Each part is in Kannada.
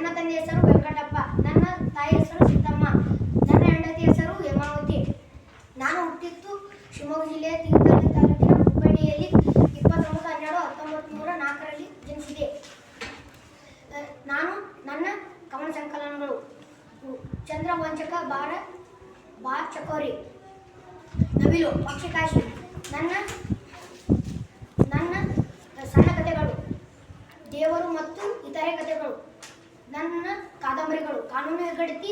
ನನ್ನ ತಂದೆ ಹೆಸರು ವೆಂಕಟಪ್ಪ. ನನ್ನ ತಾಯಿ ಹೆಸರು ಸೀತಮ್ಮ. ನನ್ನ ಹೆಂಡತಿ ಹೆಸರು ಹೇಮಾವತಿ. ನಾನು ಹುಟ್ಟಿದ್ದು ಶಿವಮೊಗ್ಗ ಜಿಲ್ಲೆಯ ತೀರ್ಥಹಳ್ಳಿ ತಾಲೂಕಿನ ಹುಬ್ಬಳ್ಳಿಯಲ್ಲಿ 29/12/1904 ಜನಿಸಿದೆ. ನನ್ನ ಕವನ ಸಂಕಲನಗಳು: ಚಂದ್ರವಂಚಕ, ಬಾ ಚಕೋರಿ, ನವಿಲು, ಪಕ್ಷಿಕಾಶಿ. ನನ್ನ ಸಣ್ಣ ಕಥೆಗಳು: ದೇವರು ಮತ್ತು ಇತರೆ ಕಥೆಗಳು. ನನ್ನ ಕಾದಂಬರಿಗಳು: ಕಾನೂನು ಹೆಗ್ಗಡತಿ,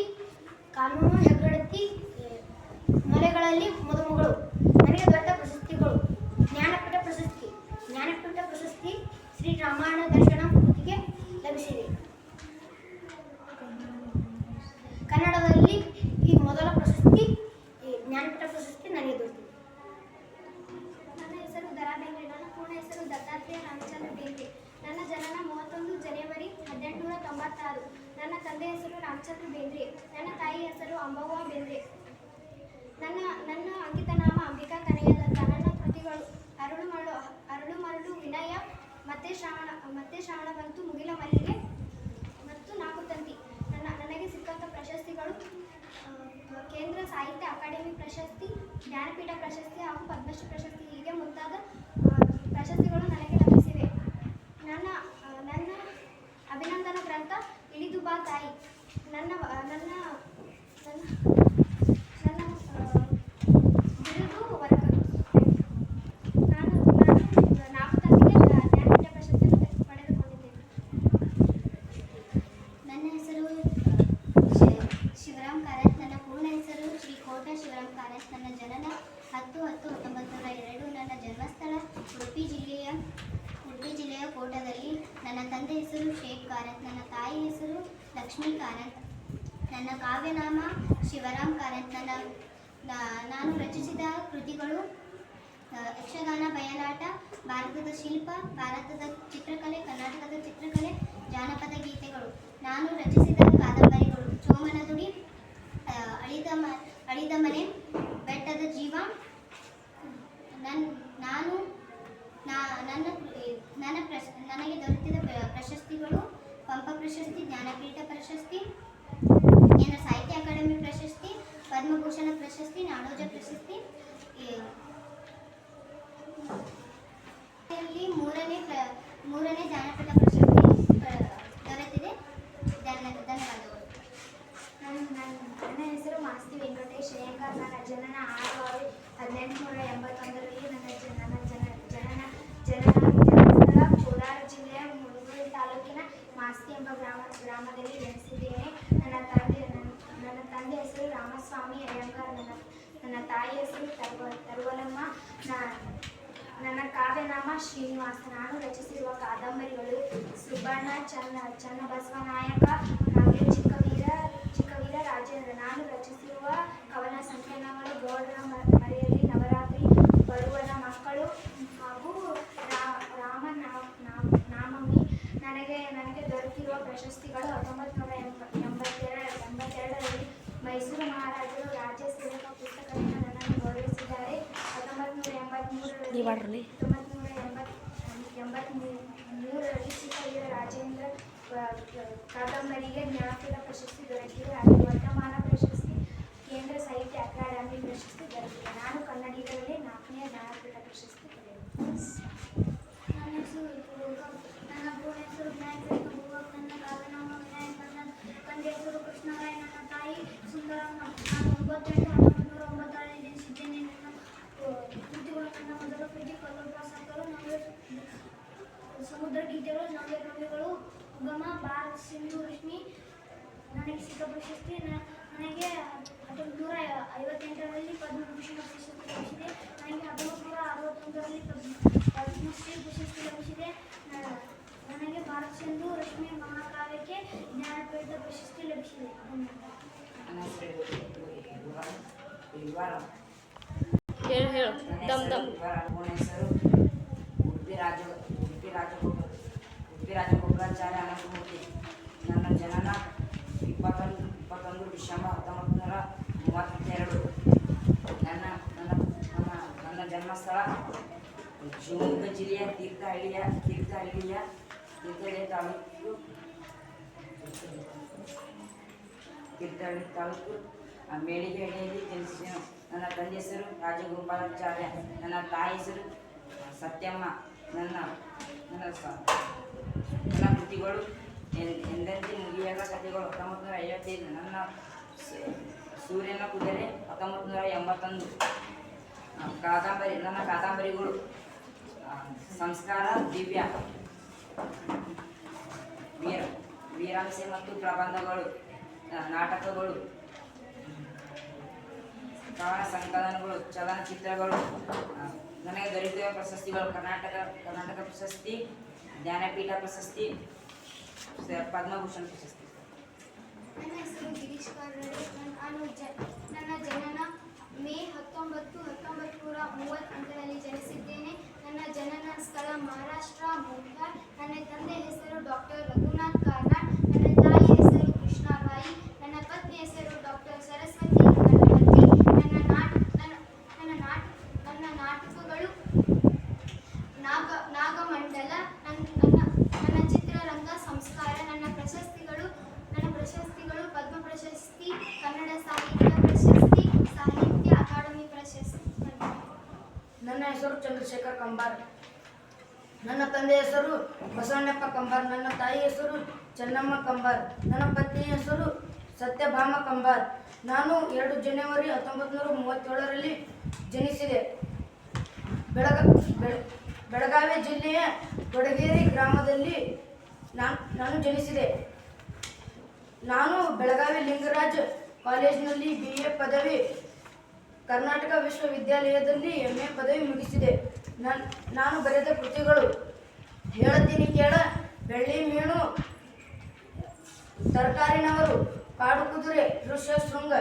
ಮಲೆಗಳಲ್ಲಿ ಮದುಮಗಳು. ನನಗೆ ದೊರೆತ ಪ್ರಶಸ್ತಿಗಳು: ಜ್ಞಾನಪೀಠ ಪ್ರಶಸ್ತಿ ಶ್ರೀ ರಾಮಾಯಣ ದರ್ಶನ ಕೃತಿಗೆ ಲಭಿಸಿದೆ. ಕನ್ನಡದಲ್ಲಿ ಈ ಮೊದಲ ಪ್ರಶಸ್ತಿ, ಜ್ಞಾನಪೀಠ ಪ್ರಶಸ್ತಿ ನನಗೆ ದೊರೆತಿದೆ. ನನ್ನ ಹೆಸರು ದರಾ ಬೇಂದ್ರೆ. ನನ್ನ ಪೂರ್ಣ ಹೆಸರು ದತ್ತಾತ್ರೇಯ ರಾಮಚಂದ್ರ ಬೇಂದ್ರೆ. ನನ್ನ ಜನನ 31 ಜನವರಿ 1896. ನನ್ನ ತಂದೆ ಹೆಸರು ರಾಮಚಂದ್ರ ಬೇಂದ್ರೆ. ನನ್ನ ತಾಯಿ ಹೆಸರು ಅಂಬವ್ವ ಬೇಂದ್ರೆ. ನನ್ನ ಅಂಕಿತನಾಮ ಅಂಬಿಕಾ ಕನಯ್ಯದತ್ತ. ನನ್ನ ಕೃತಿಗಳು: ಅರಳು ವಿನಯ, ಮತ್ತೆ ಶ್ರಾವಣ ಬಂತು, ಮುಗಿಲ ಮಲ್ಲಿಗೆ ಮತ್ತು ನಾಲ್ಕು ತಂತಿ. ನನಗೆ ಸಿಕ್ಕಂಥ ಪ್ರಶಸ್ತಿಗಳು: ಕೇಂದ್ರ ಸಾಹಿತ್ಯ ಅಕಾಡೆಮಿ ಪ್ರಶಸ್ತಿ, ಜ್ಞಾನಪೀಠ ಪ್ರಶಸ್ತಿ ಹಾಗೂ ಪದ್ಮಶ್ರೀ ಪ್ರಶಸ್ತಿ, ಹೀಗೆ ಮುಂತಾದ ಪ್ರಶಸ್ತಿಗಳು ನನಗೆ ಲಭಿಸಿವೆ. ನನ್ನ ಅಭಿನಂದನಾ ಗ್ರಂಥ ಇಳಿದು ಬಾ ತಾಯಿ. ನನ್ನ ಬಿರುದು ವರ್ಗ. ನಾನು 4 ತಂತಿಗೆ ಜ್ಞಾನಪೀಠ ಪ್ರಶಸ್ತಿಯನ್ನು ಪಡೆದುಕೊಂಡಿದ್ದೇನೆ. ನನ್ನ ಹೆಸರು ಶಿವರಾಮ್ ಕಾರಂತ್. ನನ್ನ ಪೂರ್ಣ ಹೆಸರು ಶ್ರೀ ಕೋಟ ಶಿವರಾಮ್ ಕಾರಂತ್. ನನ್ನ ಜನನ 10/10/1902. ನನ್ನ ಜನ್ಮಸ್ಥಳ ಉಡುಪಿ ಜಿಲ್ಲೆಯ ಕೋಟದಲ್ಲಿ. ನನ್ನ ತಂದೆ ಹೆಸರು ಶೇಖ್ ಕಾರಂತ್. ನನ್ನ ತಾಯಿ ಹೆಸರು ಲಕ್ಷ್ಮೀ ಕಾರಂತ್. ನನ್ನ ಕಾವ್ಯನಾಮ ಶಿವರಾಮ್ ಕಾರಂತ್. ನಾನು ರಚಿಸಿದ ಕೃತಿಗಳು: ಯಕ್ಷಗಾನ, ಬಯಲಾಟ, ಭಾರತದ ಶಿಲ್ಪ, ಭಾರತದ ಚಿತ್ರಕಲೆ, ಕರ್ನಾಟಕದ ಚಿತ್ರಕಲೆ, ಜಾನಪದ ಗೀತೆಗಳು. ನಾನು ರಚಿಸಿದ ಕಾದಂಬರಿಗಳು: ಚೋಮನದುಡಿ, ಅಳಿದ ಮನೆ, ಬೆಟ್ಟದ ಜೀವ. ನನಗೆ ದೊರೆತಿದ ಪ್ರಶಸ್ತಿಗಳು: ಪಂಪ ಪ್ರಶಸ್ತಿ, ಜ್ಞಾನಪೀಠ ಪ್ರಶಸ್ತಿ, ಕೇಂದ್ರ ಸಾಹಿತ್ಯ ಅಕಾಡೆಮಿ ಪ್ರಶಸ್ತಿ, ಪದ್ಮಭೂಷಣ ಪ್ರಶಸ್ತಿ, ನಾಡೋಜ ಪ್ರಶಸ್ತಿ. ಮೂರನೇ ಜ್ಞಾನಪೀಠ ಪ್ರಶಸ್ತಿ ದೊರೆತಿದೆ. ಧನ್ಯವಾದಗಳು. ನನ್ನ ಹೆಸರು ಮಾಸ್ತಿ ವೆಂಕಟೇಶ್ ಅಯ್ಯಂಗಾರ್. ನನ್ನ ಜನನ 6/6/1881. ನನ್ನ ಜನ್ಮಸ್ಥಳ ಕೋಲಾರ ಜಿಲ್ಲೆಯ ಮುಳಗುಳಿ ತಾಲೂಕಿನ ಮಾಸ್ತಿ ಎಂಬ ಗ್ರಾಮದಲ್ಲಿ ಜನಿಸಿದ್ದೇನೆ. ನನ್ನ ತಂದೆ ಹೆಸರು ರಾಮಸ್ವಾಮಿ ಅಯ್ಯಂಗಾರ್. ನನ್ನ ತಾಯಿ ಹೆಸರು ತರುವಲಮ್ಮ. ನನ್ನ ಕಾವ್ಯನಾಮ ಶ್ರೀನಿವಾಸ. ನಾನು ರಚಿಸಿರುವ ಕಾದಂಬರಿಗಳು: ಸುಬ್ಬಣ್ಣ, ಚನ್ನಬಸವನಾಯಕ, ಹಾಗೆ ಚಿಕ್ಕವೀರ ರಾಜೇಂದ್ರ. ನಾನು ರಚಿಸಿರುವ ಕವನ ಸಂಕಲನಗಳು: ಗೌಡರ ಮರೆಯಲ್ಲಿ, ನವರಾತ್ರಿ, ಬರುವನ ಮಕ್ಕಳು ಹಾಗೂ ರಾಮನಾಮಿ. ನನಗೆ ದೊರೆತಿರುವ ಪ್ರಶಸ್ತಿಗಳು: 1982ರಲ್ಲಿ ಮೈಸೂರು ಮಹಾರಾಜರು ರಾಜ್ಯ ಸೇವಕ ಪುಸ್ತಕದಿಂದ ನನ್ನನ್ನು ಗೌರವಿಸಿದ್ದಾರೆ. 1983ರಲ್ಲಿ ಚಿಕ್ಕವೀರ ರಾಜೇಂದ್ರ ಕಾದಂಬರಿಗೆ ಜ್ಞಾನಪೀಠ ಪ್ರಶಸ್ತಿ ದೊರೆತಿದೆ. ಹಾಗೂ ವರ್ಧಮಾನ ಪ್ರಶಸ್ತಿ, ಕೇಂದ್ರ ಸಾಹಿತ್ಯ ಅಕಾಡೆಮಿ ಪ್ರಶಸ್ತಿ ದೊರೆತಿದೆ. ನಾನು ಕನ್ನಡಿಗರಲ್ಲಿ 4ನೇ ಜ್ಞಾನಪೀಠ ಪ್ರಶಸ್ತಿ ಪಡೆದಿದ್ದೇನೆ. ನನ್ನ ಹೆಸರು ನನ್ನ ಪೂರ್ಣ ಹೆಸರು ವಿನಾಯಕ. ನನ್ನ ಕಾವ್ಯನಾಮ ವಿನಾಯಕ. ನನ್ನ ತಂದೆ ಹೆಸರು ಕೃಷ್ಣರಾಯ್. ನನ್ನ ತಾಯಿ ಸುಂದರಮ್ಮ. ನಾನು 9/8/1909 ಜನಿಸಿದ್ದೇನೆ. ನನ್ನ ಕೃತಿಗಳು: ನನ್ನ ಮೊದಲ ಕೃತಿ ಕಲ್ಲೋಪಾಸಕರು, ಸಮುದ್ರ ಗೀತೆಗಳು, ನವ್ಯಗಳು, ಉಗಮ, ಭಾರತ, ಸಿಂಧು, ರಶ್ಮಿ. ನನಗೆ ಸಿಕ್ಕ ಪ್ರಶಸ್ತಿ: ನನಗೆ 1958ರಲ್ಲಿ ಪದ್ಮಭೂಷಣ ಪ್ರಶಸ್ತಿ ಲಭಿಸಿದೆ. ನನಗೆ 1961ರಲ್ಲಿ ಪದ್ಮಶ್ರೀ ಪ್ರಶಸ್ತಿ ಲಭಿಸಿದೆ. ನನಗೆ ಭಾರತ, ಸಿಂಧು, ರಶ್ಮಿ ಮಹಾಕಾವ್ಯಕ್ಕೆ ಜ್ಞಾನಪೀಠ ಪ್ರಶಸ್ತಿ ಲಭಿಸಿದೆ. ಉಡುಪಿ ರಾಜಗೋಪಾಲಾಚಾರ್ಯ ಅನಂತಮೂರ್ತಿ. ನನ್ನ ಜನನ 21 ಡಿಸೆಂಬರ್ 1932. ನನ್ನ ಜನ್ಮಸ್ಥಳ ಶಿವಮೊಗ್ಗ ಜಿಲ್ಲೆಯ ತೀರ್ಥಹಳ್ಳಿಯ ತಾಲೂಕು ತೀರ್ಥಹಳ್ಳಿ ತಾಲೂಕು ಮೇಳಿಗೇಡಿಯಲ್ಲಿ ಜನಿಸಿದೆನು. ನನ್ನ ತಂದೆ ಹೆಸರು ರಾಜಗೋಪಾಲಾಚಾರ್ಯ. ನನ್ನ ತಾಯಿ ಹೆಸರು ಸತ್ಯಮ್ಮ. ನನ್ನ ಕೃತಿಗಳು ಎಂದೆಂದೇ ಮುಗಿಯದ ಕಥೆಗಳು 1955. ನನ್ನ ಸೂರ್ಯನ ಕುದುರೆ 1981. ನನ್ನ ಕಾದಂಬರಿಗಳು ಸಂಸ್ಕಾರ, ದಿವ್ಯ, ವೀರಾಂಶೆ ಮತ್ತು ಪ್ರಬಂಧಗಳು, ನಾಟಕಗಳು, ಕವನ ಸಂಕಲನಗಳು, ಚಲನಚಿತ್ರಗಳು. ನನಗೆ ದೊರೆತಿರುವ ಪ್ರಶಸ್ತಿಗಳು ಕರ್ನಾಟಕ ಪ್ರಶಸ್ತಿ, ಜ್ಞಾನಪೀಠ ಪ್ರಶಸ್ತಿ, ಪದ್ಮಭೂಷಣ ಪ್ರಶಸ್ತಿ. ನನ್ನ ಹೆಸರು ಗಿರೀಶ್ ಕಾರ್ನಾಡೆ. ನನ್ನ ಜನನ ಮೇ 19, 1938ರಲ್ಲಿ ಜನಿಸಿದ್ದೇನೆ. ನನ್ನ ಜನನ ಸ್ಥಳ ಮಹಾರಾಷ್ಟ್ರ, ಮುಂಬೈ. ನನ್ನ ತಂದೆ ಹೆಸರು ಡಾಕ್ಟರ್ ರಘುನಾಥ್ ಕಾರ್ನಾಡ್. ನನ್ನ ತಾಯಿ ಹೆಸರು ಕೃಷ್ಣಾಬಾಯಿ. ನನ್ನ ಪತ್ನಿ ಹೆಸರು ಡಾಕ್ಟರ್ ಸರಸ್ವತಿ ಗಣಪತಿ. ನನ್ನ ನಾಟಕಗಳು ನಾಗಮಂಡಲ. ನನ್ನ ಚಿತ್ರರಂಗ ಸಂಸ್ಕಾರ. ನನ್ನ ಪ್ರಶಸ್ತಿಗಳು ಪದ್ಮ ಪ್ರಶಸ್ತಿ, ಕನ್ನಡ ಸಾಹಿತ್ಯ ಪ್ರಶಸ್ತಿ, ಸಾಹಿತ್ಯ ಅಕಾಡೆಮಿ ಪ್ರಶಸ್ತಿ. ನನ್ನ ಹೆಸರು ಚಂದ್ರಶೇಖರ್ ಕಂಬಾರ್. ನನ್ನ ತಂದೆ ಹೆಸರು ಬಸವಣ್ಣಪ್ಪ ಕಂಬಾರ್. ನನ್ನ ತಾಯಿ ಹೆಸರು ಚೆನ್ನಮ್ಮ ಕಂಬಾರ್. ನನ್ನ ಪತ್ನಿಯ ಹೆಸರು ಸತ್ಯಭಾಮ ಕಂಬಾರ್. ನಾನು 2 ಜನವರಿ 1937ರಲ್ಲಿ ಜನಿಸಿದೆ. ಬೆಳಗಾವಿ ಜಿಲ್ಲೆಯ ಕೊಡಗೇರಿ ಗ್ರಾಮದಲ್ಲಿ ನಾನು ಜನಿಸಿದೆ. ನಾನು ಬೆಳಗಾವಿ ಲಿಂಗರಾಜ್ ಕಾಲೇಜಿನಲ್ಲಿ BA ಪದವಿ, ಕರ್ನಾಟಕ ವಿಶ್ವವಿದ್ಯಾಲಯದಲ್ಲಿ MA ಪದವಿ ಮುಗಿಸಿದೆ. ನಾನು ಬರೆದ ಕೃತಿಗಳು ಹೇಳ್ತೀನಿ ಕೇಳ, ಬೆಳ್ಳಿ ಮೀನು, ತರಕಾರಿನವರು, ಕಾಡು ಕುದುರೆ, ಋಷ್ಯ ಶೃಂಗ,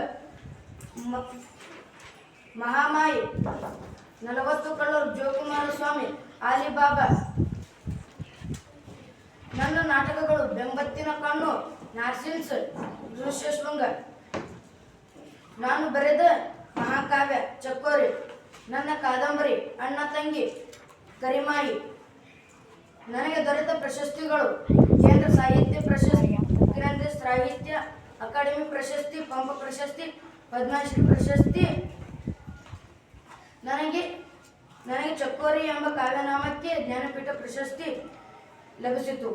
ಮಹಾಮಾಯಿ, 40 ಕಳ್ಳರು, ಜೋಕುಮಾರ ಸ್ವಾಮಿ, ಆಲಿಬಾಬಾ. ನನ್ನ ನಾಟಕಗಳು ಬೆಂಬತ್ತಿನ ಕಣ್ಣು, ನಾರ್ಸಿನ್ಸ್, ಋಷ್ಯ ಶೃಂಗ. ನಾನು ಬರೆದ ಮಹಾಕಾವ್ಯ ಚಕೋರಿ. ನನ್ನ ಕಾದಂಬರಿ ಅಣ್ಣ ತಂಗಿ, ಕರಿಮಾಯಿ. ನನಗೆ ದೊರೆತ ಪ್ರಶಸ್ತಿಗಳು ಕೇಂದ್ರ ಸಾಹಿತ್ಯ ಪ್ರಶಸ್ತಿ, ಕೇಂದ್ರ ಸಾಹಿತ್ಯ ಅಕಾಡೆಮಿ ಪ್ರಶಸ್ತಿ, ಪಂಪ ಪ್ರಶಸ್ತಿ, ಪದ್ಮಶ್ರೀ ಪ್ರಶಸ್ತಿ. ನನಗೆ ಚಕೋರಿ ಎಂಬ ಕಾವ್ಯನಾಮಕ್ಕೆ ಜ್ಞಾನಪೀಠ ಪ್ರಶಸ್ತಿ ಲಭಿಸಿತು.